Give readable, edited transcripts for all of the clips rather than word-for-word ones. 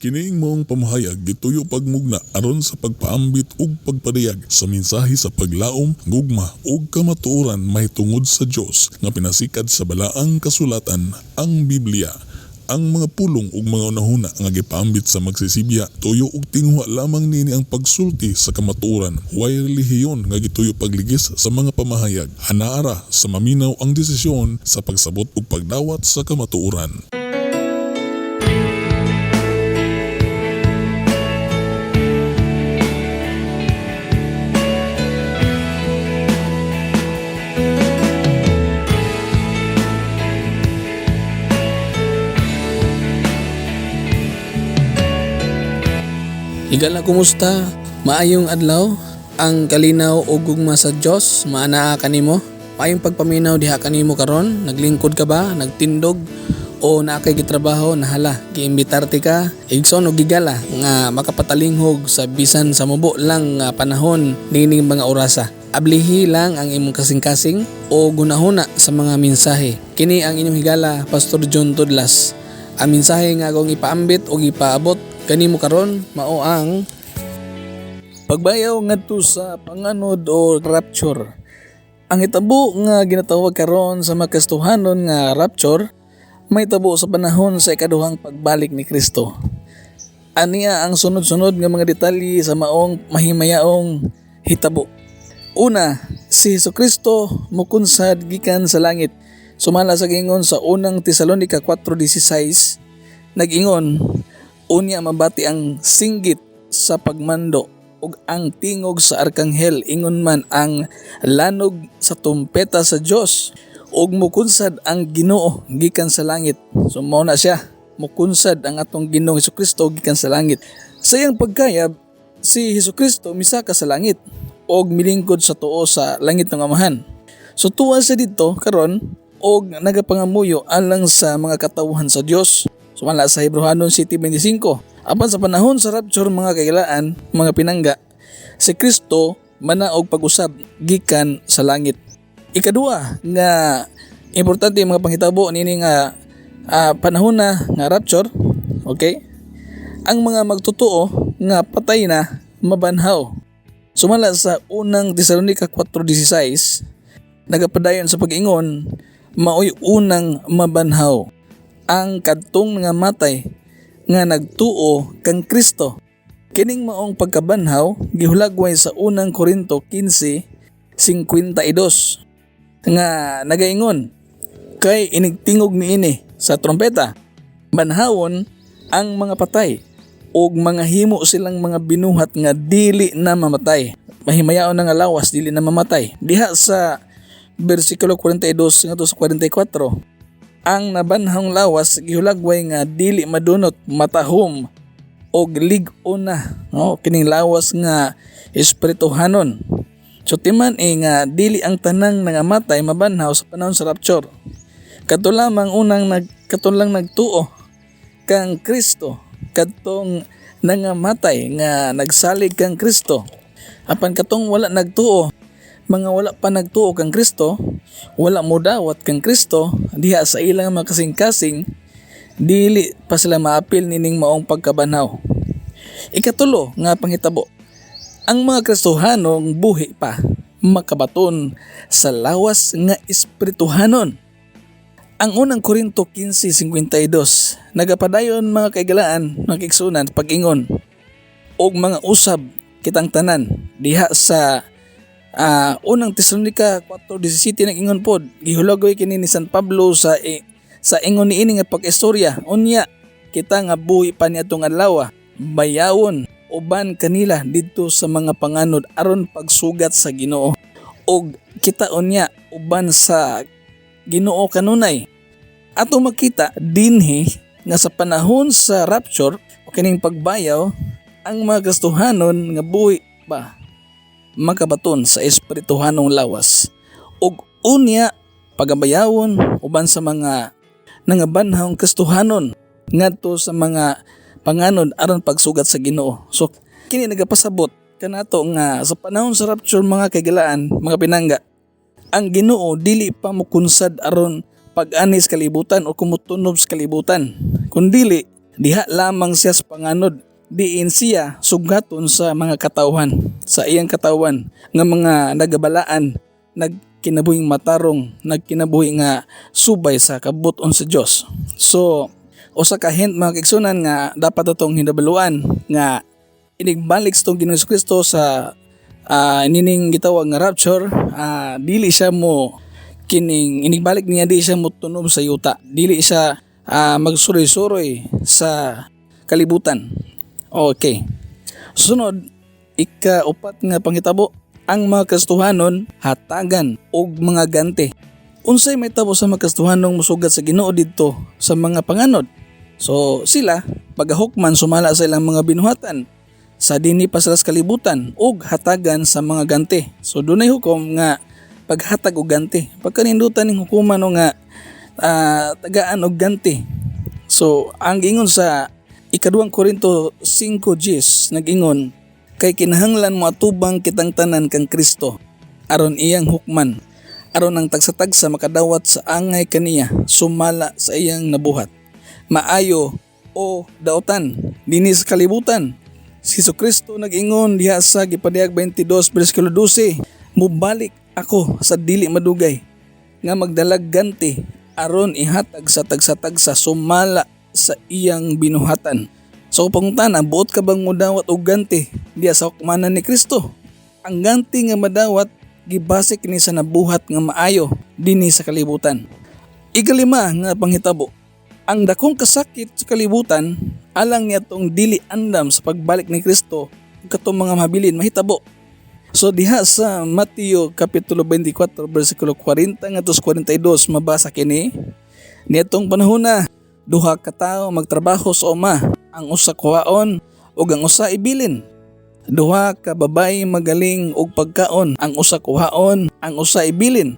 Kiniing maong pamahayag gituyo pagmugna aron sa pagpaambit ug pagpadayag sa mensahe sa paglaom, gugma ug kamatuoran mahitungod sa Dios nga pinasikad sa balaang kasulatan, ang Biblia. Ang mga pulong ug mga unahuna nga gipaambit sa magsisibya tuyo ug tinguha lamang nini ang pagsulti sa kamatuoran. Way relihiyon nga gituyo pagligis sa mga pamahayag. Anaara sa maminaw ang desisyon sa pagsabot ug pagdawat sa kamatuoran. Higala, kumusta? Maayong adlaw, ang kalinaw ug gugma sa Dios maanaa kanimo. Maayong pagpaminaw diha kanimo karon. Naglingkod ka ba? Nagtindog o naakay gitrabaho? Nahala, giimbitarte ka igsoon og gigala nga makapatalinghog sa bisan sa mubo lang nga panahon nining mga orasa. Ablihi lang ang imong kasing-kasing o gunahuna sa mga mensahe. Kini ang inyong higala, Pastor John Tudlas. Ang mensahe nga akong ipaambit o ipaabot kanimo karon mao ang pagbayaw ngadto sa panganod o rapture. Ang hitabo nga ginatawag karon sa makastuhanon nga rapture may tabo sa panahon sa ikaduhang pagbalik ni Kristo. Aniya ang sunod-sunod nga mga detalye sa maong mahimayaong hitabo. Una, si Hesukristo mukunsad gikan sa langit. Sumala sa gingon sa unang Tesalonica 4:16, nag-ingon, unya mabati ang singgit sa pagmando ug ang tingog sa arkanghel, ingon man ang lanog sa tumpeta sa Dios ug mukunsad ang Ginoo gikan sa langit. So mao na siya, mukunsad ang atong Ginoong Hesukristo gikan sa langit. Sa iyang pagkayab, si Hesukristo misaka sa langit og milingkod sa tuo sa langit ng Amahan. So tuwa sa dito karon og nagapangamuyo alang sa mga katawhan sa Dios. Sumala sa Hebrehanon 7:25. Apan sa panahon sa rapture mga kailaan, mga pinangga, si Kristo manaog pag-usab gikan sa langit. Ikadua nga importante mga panghitabo nini nga panahon na nga rapture, okay? Ang mga magtotoo nga patay na mabanhaw. Sumala sa unang Tesalonica 4:16, nagapadayon sa pag-ingon, maoy unang mabanhaw ang kadtong nga matay nga nagtuo kang Kristo. Kining maong pagkabanhaw gihulagway sa unang Korinto 15:52 nga nagaingon, kay inigtingog niini sa trompeta, banhawon ang mga patay ug mga himo silang mga binuhat nga dili na mamatay. Mahimayaon na nga lawas dili na mamatay. Diha sa bersikulo 42 ngadto sa 44, ang nabanhang lawas gihulagway nga dili madunot, matahom og lig-on na. Kining lawas nga espirituhanon. So timan nga dili ang tanang nangamatay mabanhaw sa panahon sa rapture. Kadto lamang unang lang nagtuo kang Kristo, kadtong nangamatay nga nagsalig kang Kristo. Apan katong wala nagtuo, mga wala pa nagtuo kang Kristo, wala mo dawat kang Kristo, diha sa ilang makasing-kasing, dili pa sila maapil nining maong pagkabanhaw. Ikatulo nga panghitabo, ang mga Kristohanong buhi pa makabaton sa lawas nga espirituhanon. Ang unang Korinto 15:52, nagapadayon mga kaigalaan, mga kigsunan, pag-ingon, og mga usab kitang tanan, diha sa unang Tesalonica 4:17 nag-ingon pod, gihulagoy kini ni San Pablo sa ingon niini nga pag-istorya. Unya kita nga buhi pa niadtong adlaw, bayawon uban kanila didto sa mga panganod aron pagsugat sa Ginoo. Og kita unya uban sa Ginoo kanunay. Ato makita dinhi nga sa panahon sa rapture o kining pagbayaw, ang mga Kristohanon nga buhi ba makabaton sa espirituhanong lawas ug unya pagabayawon uban sa mga nangabanhawng Kristohanon ngadto sa mga panganod aron pagsugat sa Ginoo. So kini nagapasabot kanato nga sa panahon sa rapture mga kaigalaan, mga pinangga, ang Ginoo dili pa mukunsad aron pag-anis kalibutan o kumutunob sa kalibutan, kundili Diha lamang siya sa panganod, diin siya sugaton sa mga katawhan, sa iyang katawan nga mga nagabalaan, nagkinabuhing matarong, nagkinabuhi nga subay sa kabuton sa Dios. So usa ka hint mga kaigsunan nga dapat atong hinabaluan nga inigbalik sa tong Ginoong Kristo sa nining gitawag nga rapture, dili siya mo kining inigbalik niya, di siya mo tunob sa yuta, dili siya magsuroy-suroy sa kalibutan. Okay. Sunod, ika-upat nga panghitabo, ang mga kastuhanon hatagan og mga ganti. Unsay may tabo sa mga kastuhanong musugat sa Ginoo didto sa mga panganod? So sila pagahukman sumala sa ilang mga binuhatan sa dinhi pa sila sa kalibutan ug hatagan sa mga ganti. So dunay hukom nga paghatag og ganti. Pagkanindutan ning hukuman no nga tagaan og ganti. So ang ingon sa ikaduhang Korinto 5:10 nag-ingon, kay kinahanglan mo atubang kitang tanan kang Kristo aron iyang hukman, aron ang tagsa-tagsa makadawat sa angay kaniya sumala sa iyang nabuhat. Maayo o dautan dinhi sa kalibutan. Si Kristo nag-ingon diha sa Gipadayag 22 bersikulo 12, mubalik ako sa dili madugay nga magdalag ganti aron ihatag sa tagsa-tagsa sumala sa iyang binuhatan. So pangutana, buot ka bang mudawat og ganti diya sa hukmanan ni Kristo? Ang ganti nga madawat gibase kini sa nabuhat nga maayo dinhi sa kalibutan. Ikalima nga panghitabo, ang dakong kasakit sa kalibutan alang niyatong dili andam sa pagbalik ni Kristo katong mga mabilin mahitabo. So diha sa Mateo kapitulo 24 bersikulo 40 ngadto 42 mabasa kini, nitong panahon na duha ka tawo magtrabaho sa uma, ang usa kuhaon ug ang usa ibilin. Duha ka babayi magaling og pagkaon, ang usa kuhaon, ang usa ibilin.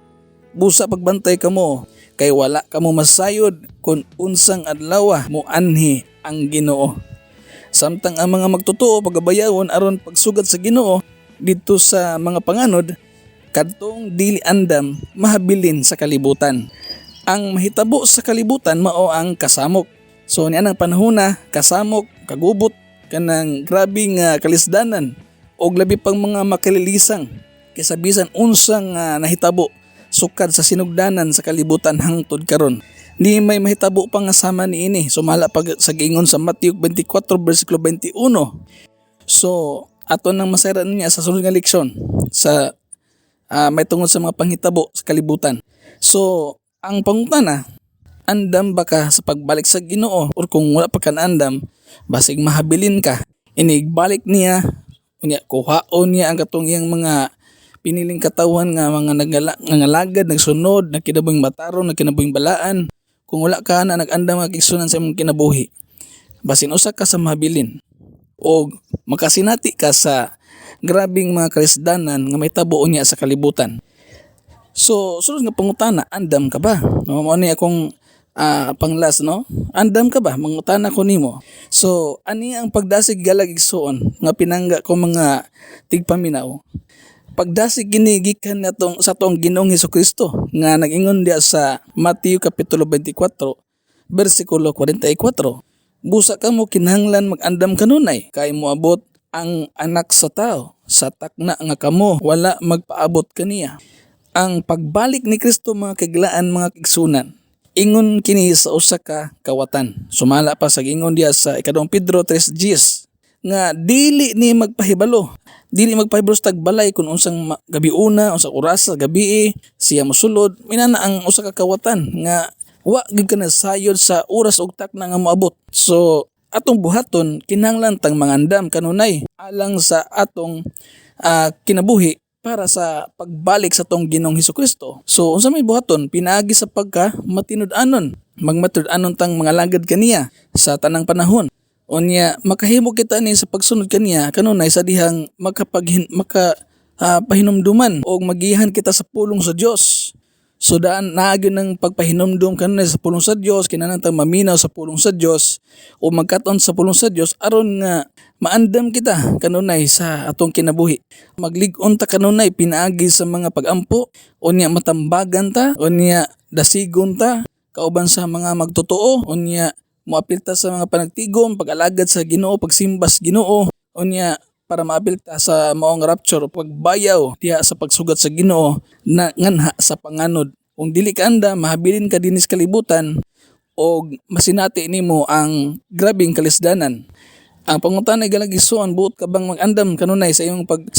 Busa pagbantay kamo kay wala kamo masayod kung unsang adlaw mo anhi ang Ginoo. Samtang ang mga magtotoo pagabayawon aron pagsugad sa Ginoo dito sa mga panganod, kadtong dili andam mahabilin sa kalibutan. Ang mahitabo sa kalibutan mao ang kasamok. So nianang panahon na kasamok, kagubot kanang grabe nga kalisdanan og labi pang mga makalilisang kaysa bisan unsang nahitabo sukad sa sinugdanan sa kalibutan hangtod karon. Ni may mahitabo pa nga sama niini. Sumala pag sa giingon sa Mateo 24 bersikulo 21. So ato nang masayran niya sa sunod nga leksyon sa may tungod sa mga panghitabo sa kalibutan. So ang pangutana, andam ba ka sa pagbalik sa Ginoo, or kung wala pa ka na andam, basig mahabilin ka, inigbalik niya, unya kuhaon niya ang katong iyang mga piniling katawan nga mga nangalagad, nagsunod, nagkinabuhing mataron, nagkinabuhing balaan. Kung wala ka na nag-andam nga kigsunan sa imong kinabuhi, basin usa ka sa mahabilin o makasinati ka sa grabing mga kalisdanan nga may tabo niya sa kalibutan. So sunod nga pangutana, andam ka ba? No, mo ni akong panglas, no? Andam ka ba? Mangutana ko nimo. So ani ang pagdasig galag igsuon nga pinangga ko mga tigpaminaw. Pagdasig kini gikan natong sa tong Ginoong Hesukristo nga nag-ingon diya sa Mateo kapitulo 24 bersikulo 44. Busa ka mo kinahanglan mag-andam kanunay kay moabot ang anak sa tao sa takna nga kamo wala magpaabot kaniya. Ang pagbalik ni Kristo mga kaglaan mga kigsunan, ingon kini sa usa ka kawatan. Sumala pa sa ingon diya sa ikadong Pedro 3:10 nga dili ni magpahibalo. Dili magpahibalo sa tagbalay kung unsang gabi una, unsang oras sa gabi siya mosulod. Minana ang usa ka kawatan nga wa gid ka na sayod sa oras ug takna nga moabot. So atong buhaton kinahanglan tang mangandam kanunay alang sa atong kinabuhi para sa pagbalik sa tong Ginoong Hesukristo. So unsa may buhaton pinaagi sa pagka matinud-anon, magmatud-anon tang mga lagad kaniya sa tanang panahon. Unya makahimo kita ni sa pagsunod kaniya kanunay sa dihang pahinumduman o magihan kita sa pulong sa Dios. So daan naagyo ng pagpahinumdum kanunay sa pulong sa Dios, kinahanglan tang maminaw sa pulong sa Dios o magkaton sa pulong sa Dios aron nga maandam kita kanunay sa atong kinabuhi. Maglig-on ta kanunay pinaagi sa mga pagampo, unya matambagan ta, unya dasigon ta kauban sa mga magtotoo, unya moapil ta sa mga panagtigom, pag-alagad sa Ginoo, pagsimbas Ginoo, unya para maapil ta sa maong rapture, pagbayaw diha sa pagsugat sa Ginoo na nganha sa panganod. Kung dili ka anda, mahabilin ka dinis kalibutan o masinati nimo ang grabing kalisdanan. Ang pangutan ay galagisuan, buot ka bang mag-andam kanunay sa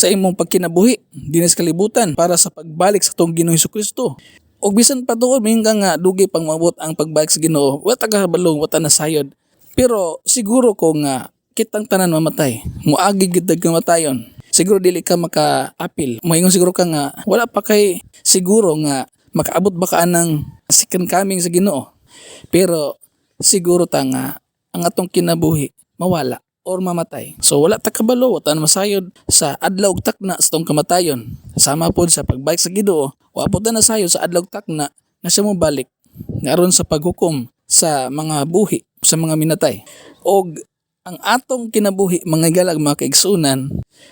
imong pagkinabuhi dinis kalibutan para sa pagbalik sa tong Ginoo Hesukristo. Og bisan pa tuod minga nga dugi pang mabot ang pagbalik sa Ginoo, wa ta kabalong, wa ta nasayod. Pero siguro ko nga kitang tanan mamatay, muagi gid kamatayon. Siguro dili ka maka-apil. Moingon siguro ka nga wala pa kay siguro nga makaabot ba ka ng second coming sa Ginoo. Pero siguro ta nga ang atong kinabuhi mawala or mamatay. So wala ta kabalo, wa ta masayod sa adlaw ug takna sa tong kamatayon. Sama pod sa pagbalik sa Ginoo, wa pod ta nasayod sa adlaw ug takna nga siya mo balik ngaron sa paghukom sa mga buhi sa mga minatay. Og ang atong kinabuhi mga galag mga kaigsunan,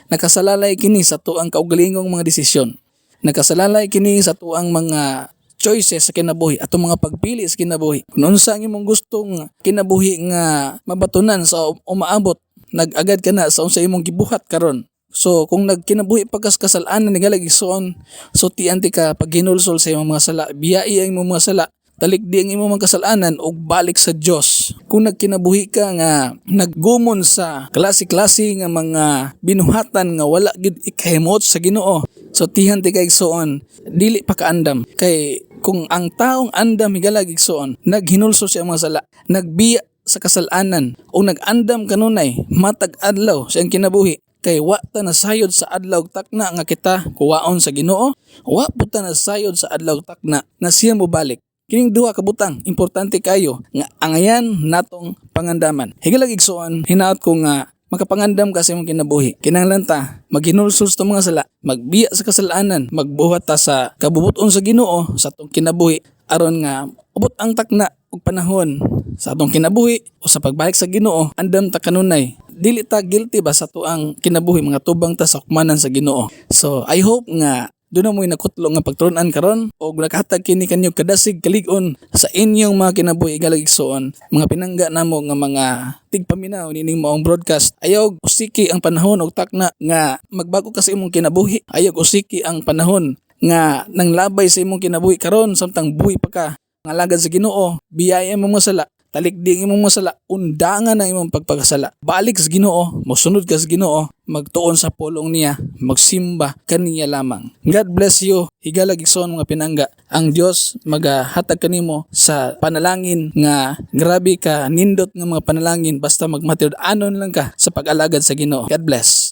nakasalalay kini sa tuang kaugalingong mga desisyon. Nakasalalay kini sa tuang mga choices sa kinabuhi, atong mga pagpili sa kinabuhi. Kung unsa ang imong gustong kinabuhi nga mabatunan sa umaabot, nag-agad ka na sa unsa imong gibuhat karon. So kung nagkinabuhi pa kas kasalanan ni galag igsoon, so tianti ka pag hinulsol sa imong mga sala, biyai ang imong mga sala, talikdi ang imong mga kasalanan ug balik sa Dios. Kung nagkinabuhi ka nga naggumon sa klase-klase nga mga binuhatan nga wala gid ikahimot sa Ginoo, so tihanti ka igsoon, dili pa kaandam kay kung ang taong andam higalag igsoon, naghinulsol sa mga sala, nagbiya sa kasalanan o nag-andam kanunay matag adlaw sa iyang kinabuhi, kay wa ta nasayod sa adlaw takna nga kita kuwaon sa Ginoo, wa po ta nasayod sa adlaw takna na siya mo balik. Kining duha ka butang importante kayo nga angayan natong pangandaman. Higalag igsoon, hinaot ko nga makapangandam ka sa imong kinabuhi. Kinahanglan ta maghinulsol sa mga sala, magbiya sa kasalanan, magbuhat ta sa kabubuton sa Ginoo sa atong kinabuhi aron nga ubot ang takna ug panahon sa atong kinabuhi o sa pagbalik sa Ginoo, andam ta kanunay. Dili ta guilty ba sa tuang kinabuhi, mga tubang ta sa hukmanan sa Ginoo. So I hope nga doon na mo'y nakutlo nga pagturunan karon o nakahatag kini kanyo kadasig kalig-on sa inyong mga kinabuhi galag igsoon, mga pinangga namo nga mga tigpaminaw nining maong broadcast. Ayaw usiki ang panahon og takna nga magbago ka sa imong kinabuhi. Ayaw usiki ang panahon nga nanglabay sa imong kinabuhi karon samtang buhi pa ka. Ngalagad sa Ginoo, biyaya mo mga sala, talikdi ang imong mga sala, undangan ang imong pagpakasala. Balik sa Ginoo, mosunod ka sa Ginoo, magtuon sa pulong niya, magsimba kaniya lamang. God bless you. Higalag igsoon mga pinangga. Ang Dios magahatag kanimo sa panalangin nga grabe ka nindot nga mga panalangin basta magmatiud anon lang ka sa pag-alagad sa Ginoo. God bless.